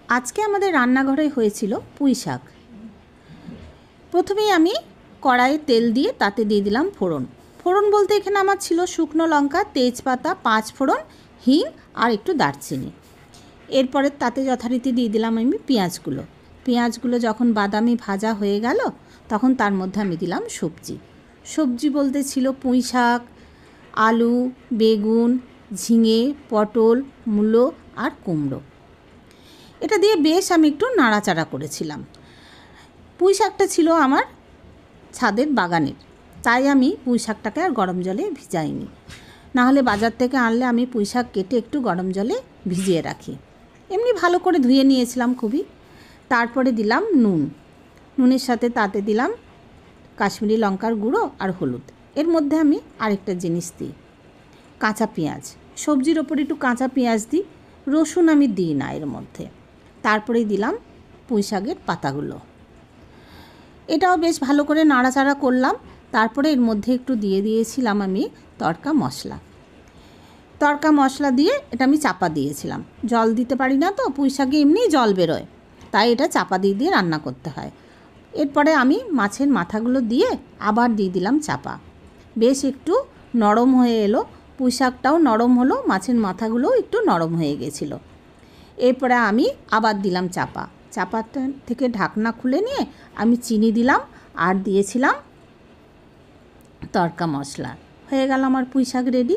আজকে আমাদের রান্নাঘরে হয়েছিল পুঁই শাক। প্রথমেই আমি কড়াইয়ে তেল দিয়ে তাতে দিয়ে দিলাম ফোড়ন। ফোড়ন বলতে এখানে আমার ছিল শুকনো লঙ্কা, তেজপাতা, 5 ফোড়ন, হিং আর একটু দারচিনি। এরপরে তাতে যথারীতি দিয়ে দিলাম আমি পেঁয়াজগুলো। পেঁয়াজগুলো যখন বাদামি ভাজা হয়ে গেল তখন তার মধ্যে আমি দিলাম সবজি বলতে ছিল পুঁই শাক, আলু, বেগুন, ঝিঙে, পটল, মূলো আর কুমড়ো। এটা দিয়ে বেশ আমি একটু নাড়াচাড়া করেছিলাম। পুঁই শাকটা ছিল আমার ছাদের বাগানের, তাই আমি পুঁই শাকটাকে আর গরম জলে ভিজাইনি। নাহলে বাজার থেকে আনলে আমি পুঁই শাক কেটে একটু গরম জলে ভিজিয়ে রাখি। এমনি ভালো করে ধুয়ে নিয়েছিলাম খুবই। তারপরে দিলাম নুনের সাথে তাতে দিলাম কাশ্মীরি লঙ্কার গুঁড়ো আর হলুদ। এর মধ্যে আমি আরেকটা জিনিস দিই, কাঁচা পেঁয়াজ। সবজির ওপর একটু কাঁচা পেঁয়াজ দিই, রসুন আমি দিই না এর মধ্যে। তারপরেই দিলাম পুঁই শাকের পাতাগুলো। এটাও বেশ ভালো করে নাড়াচাড়া করলাম। তারপরে এর মধ্যে একটু দিয়ে দিয়েছিলাম আমি তড়কা মশলা দিয়ে এটা আমি চাপা দিয়েছিলাম। জল দিতে পারি না তো, পুঁই শাকে এমনিই জল বেরোয়, তাই এটা চাপা দিয়ে দিয়ে রান্না করতে হয়। এরপরে আমি মাছের মাথাগুলো দিয়ে আবার দিয়ে দিলাম চাপা। বেশ একটু নরম হয়ে এলো, পুঁই শাকটাও নরম হলো, মাছের মাথাগুলোও একটু নরম হয়ে গেছিলো। এরপরে আমি আবার দিলাম চাপাটা থেকে ঢাকনা খুলে নিয়ে আমি চিনি দিলাম আর দিয়েছিলাম তড়কা মশলা। হয়ে গেল আমার পুঁই শাক রেডি।